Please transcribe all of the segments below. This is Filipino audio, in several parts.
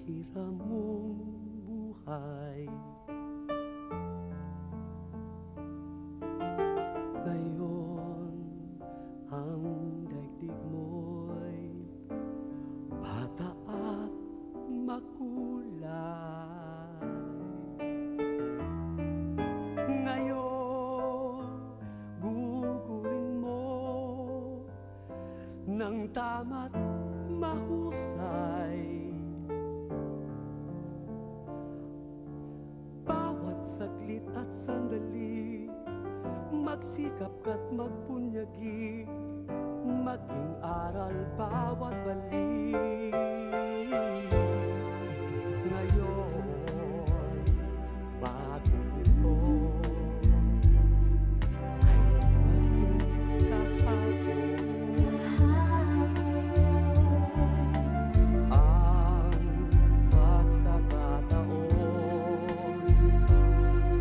hiram mong buhay. Ngayon ang daigdig mo'y bata at makulay. Ngayon gugulin mo ng tama't mahusay. Bawat saglit at sandali, magsikap ka't magpunyagi, maging aral bawat balik. Ngayon, bago ito ay maging kahapon. Ang pagkakataon,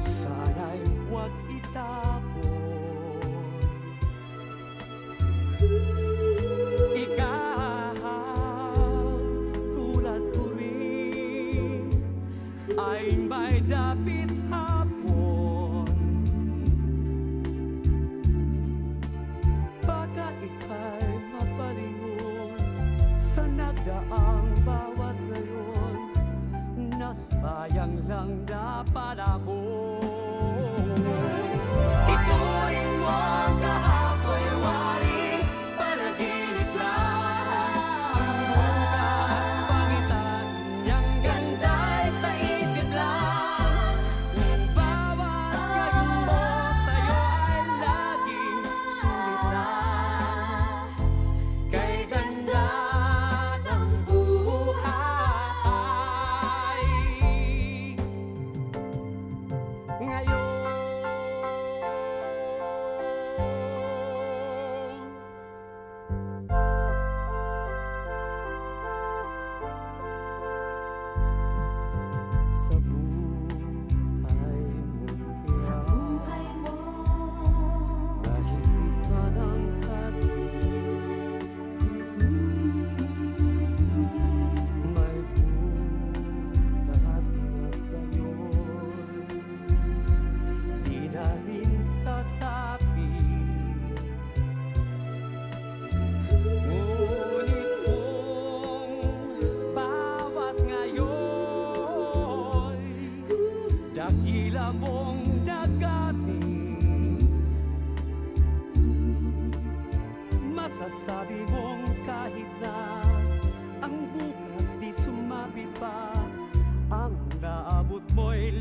sana'y huwag itapon. Ikaw, tulad ko rin, ay may dapit hapon. Baka ika'y mapalingon sa nagdaang bawat ngayon, na sayang lang na panahon. Ituloy mo ang kahapoy wari, panaginip lang. Ang bukas pangitan niyang ganda'y sa isip lang. Ang bawat ngayon mo sa'yo ay laging sulit lang. Kay ganda ng buhay ngayon. Sa buhay mo, kahit iba ng katingin, may bukas na sa'yo'y di na rin sasabi. Ngunit kung bawat ngayon dakila mong dagating, masasabi mong kahit na ang bukas di sumapit pa, ang naabot mo'y